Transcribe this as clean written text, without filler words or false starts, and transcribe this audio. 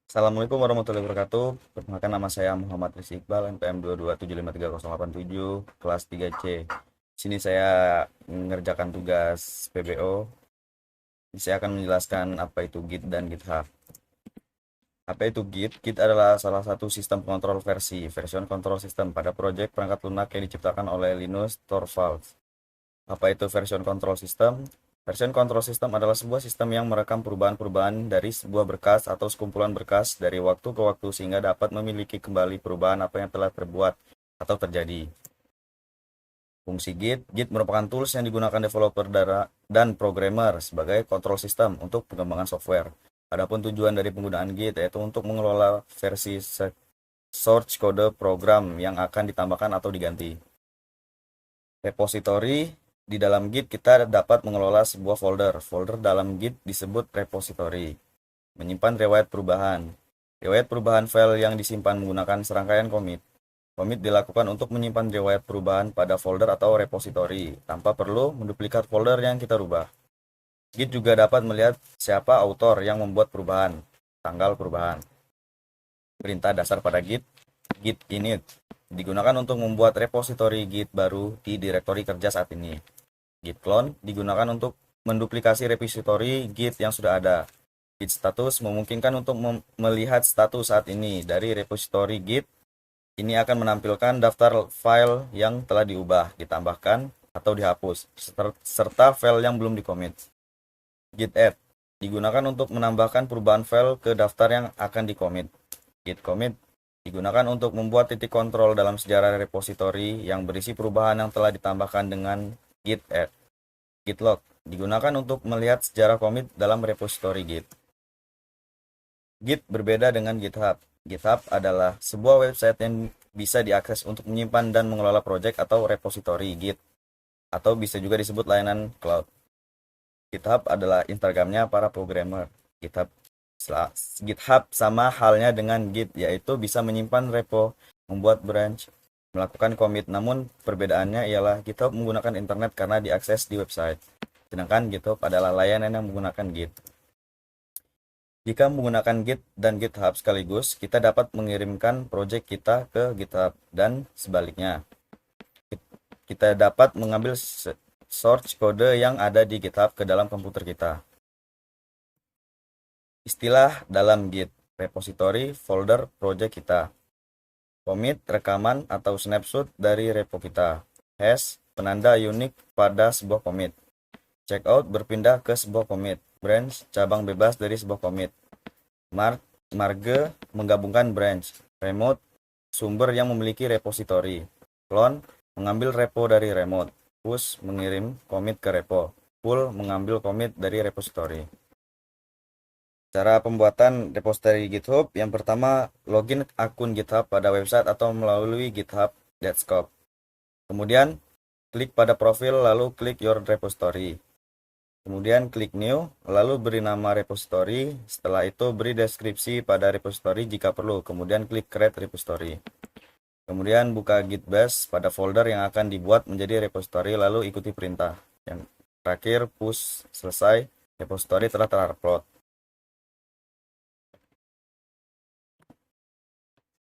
Assalamualaikum warahmatullahi wabarakatuh. Perkenalkan nama saya Muhammad Rizky Iqbal, NPM 227533080 kelas 3C. Di sini saya mengerjakan tugas PBO. Saya akan menjelaskan apa itu Git dan GitHub. Apa itu Git? Git adalah salah satu sistem pengontrol version control system pada proyek perangkat lunak yang diciptakan oleh Linus Torvalds. Apa itu version control system? Version control system adalah sebuah sistem yang merekam perubahan-perubahan dari sebuah berkas atau sekumpulan berkas dari waktu ke waktu sehingga dapat memiliki kembali perubahan apa yang telah terbuat atau terjadi. Fungsi Git merupakan tools yang digunakan developer dan programmer sebagai control system untuk pengembangan software. Adapun tujuan dari penggunaan Git yaitu untuk mengelola versi source kode program yang akan ditambahkan atau diganti. Repository. Di dalam Git kita dapat mengelola sebuah folder. Folder dalam Git disebut repository. Menyimpan riwayat perubahan. Riwayat perubahan file yang disimpan menggunakan serangkaian commit. Commit dilakukan untuk menyimpan riwayat perubahan pada folder atau repository tanpa perlu menduplikat folder yang kita rubah. Git juga dapat melihat siapa author yang membuat perubahan, tanggal perubahan. Perintah dasar pada Git init digunakan untuk membuat repository Git baru di direktori kerja saat ini. Git clone digunakan untuk menduplikasi repository Git yang sudah ada. Git status memungkinkan untuk melihat status saat ini dari repository Git. Ini akan menampilkan daftar file yang telah diubah, ditambahkan, atau dihapus, serta file yang belum dikomit. Git add digunakan untuk menambahkan perubahan file ke daftar yang akan dikomit. Git commit digunakan untuk membuat titik kontrol dalam sejarah repository yang berisi perubahan yang telah ditambahkan dengan Git add. Git log digunakan untuk melihat sejarah commit dalam repository Git. Git berbeda dengan GitHub. GitHub adalah sebuah website yang bisa diakses untuk menyimpan dan mengelola project atau repository Git, atau bisa juga disebut layanan cloud. GitHub adalah Instagramnya para programmer. GitHub sama halnya dengan Git, yaitu bisa menyimpan repo, membuat branch, melakukan commit. Namun perbedaannya ialah GitHub menggunakan internet karena diakses di website, sedangkan GitHub adalah layanan yang menggunakan Git. Jika menggunakan Git dan GitHub sekaligus, kita dapat mengirimkan project kita ke GitHub dan sebaliknya. Kita dapat mengambil source kode yang ada di GitHub ke dalam komputer kita. Istilah dalam Git: repository, folder, project kita. Commit, rekaman atau snapshot dari repo kita. Hash, penanda unik pada sebuah commit. Checkout, berpindah ke sebuah commit. Branch, cabang bebas dari sebuah commit. Marge, menggabungkan branch. Remote, sumber yang memiliki repository. Clone, mengambil repo dari remote. Push, mengirim commit ke repo. Pull, mengambil commit dari repository. Cara pembuatan repository GitHub: yang pertama, login akun GitHub pada website atau melalui GitHub Desktop. Kemudian, klik pada profil lalu klik Your Repository. Kemudian klik New, lalu beri nama repository. Setelah itu beri deskripsi pada repository jika perlu. Kemudian klik Create Repository. Kemudian buka Git Bash pada folder yang akan dibuat menjadi repository lalu ikuti perintah. Yang terakhir, push selesai, repository telah terupload.